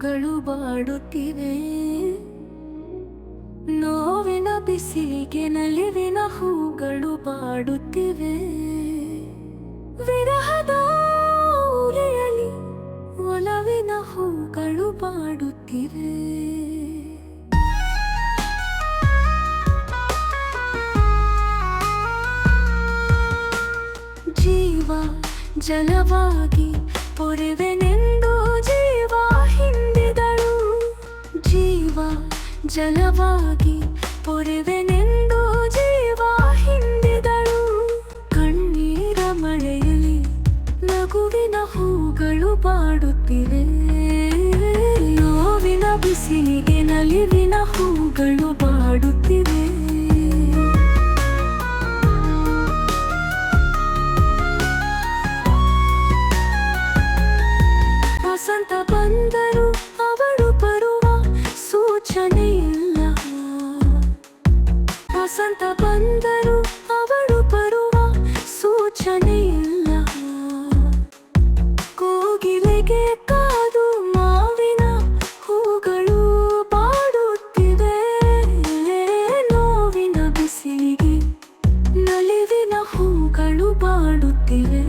ಹೂಗಳು ಬಾಡುತ್ತಿವೆ. ನೋವಿನ ಬಿಸಿಲಿಗೆ ನಲಿವಿನ ಹೂಗಳು ಬಾಡುತ್ತಿವೆ. ವಿರಹದ ಉರಿಯಲಿ ಒಲವಿನ ಹೂಗಳು ಬಾಡುತ್ತಿವೆ. ಜೀವ ಜಲವಾಗಿ ಪೊರೆವೆನೆಂದು ಜೀವ ಹಿಂದಿದಳು. ಜೀವ ಜಲವಾಗಿ ಪೊರೆವೆನೆಂದು ಜೀವ ಹಿಂದಿದಳು. ಕಣ್ಣೀರ ಮಳೆಯಲ್ಲಿ ನಗುವಿನ ಹೂಗಳು ಬಾಡುತ್ತಿವೆ. ನೋವಿನ ಬಿಸಿಲಿಗೆ ನಲಿವಿನ ಹೂಗಳು ಬಾಡುತ್ತಿವೆ. ವಸಂತ ಬಂದರು ಅವಳು ಬರುವ ಸೂಚನೆ ಇಲ್ಲ. ವಸಂತ ಬಂದರು ಅವಳು ಬರುವ ಸೂಚನೆ ಇಲ್ಲ. ಕೋಗಿಲೆಗೆ ಕಾದು ಮಾವಿನ ಹೂಗಳು ಬಾಡುತ್ತಿವೆ. ನೋವಿನ ಬಿಸಿಲಿಗೆ ನಲಿವಿನ ಹೂಗಳು ಬಾಡುತ್ತಿವೆ.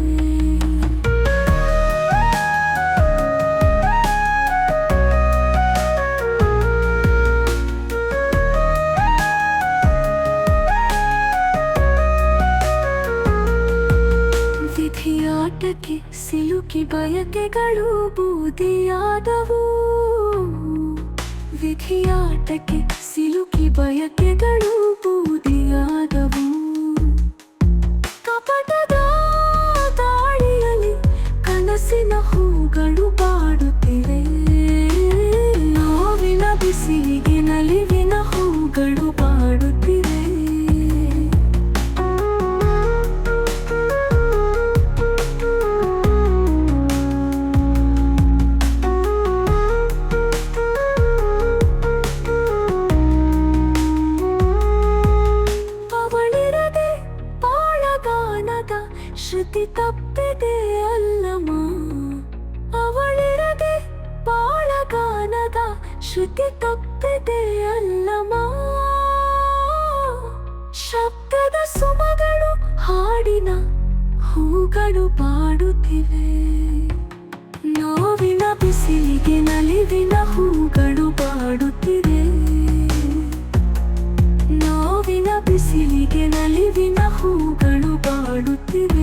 ವಿಧಿಯಾಟಕ್ಕೆ ಸಿಲುಕಿ ಬಯಕೆಗಳು ಬೂದಿಯಾದವು. ವಿಧಿಯಾಟಕ್ಕೆ ಸಿಲುಕಿ ಬಯಕೆಗಳು ಬೂದಿಯಾದವು. ಕಪಟದ ದಾಳಿಯಲ್ಲಿ ಕನಸಿನ ಹೂಗಳು ಬಾಡುತ್ತಿವೆ. ನೋವಿನ ಬಿಸಿಲಿಗೆ ನಲಿವಿನ ಹೂಗಳು ಬಾಡುತ್ತಿವೆ. ಶ್ರುತಿ ತಪ್ಪಿದೆ ಅಲ್ಲಮ್ಮ. ಅವಳಿರದೆ ಬಾಳಗಾನದ ಶ್ರುತಿ ತಪ್ಪಿದೆ ಅಲ್ಲಮ್ಮ. ಶಬ್ದದ ಸುಮಗಳು ಹಾಡಿನ ಹೂಗಳು ಬಾಡುತ್ತಿವೆ. ನೋವಿನ ಬಿಸಿಲಿಗೆ ನಲಿವಿನ ಹೂಗಳು ಬಾಡುತ್ತಿವೆ. ನೋವಿನ ಬಿಸಿಲಿಗೆ ನಲಿವಿನ ಹೂಗಳು ಬಾಡುತ್ತಿವೆ.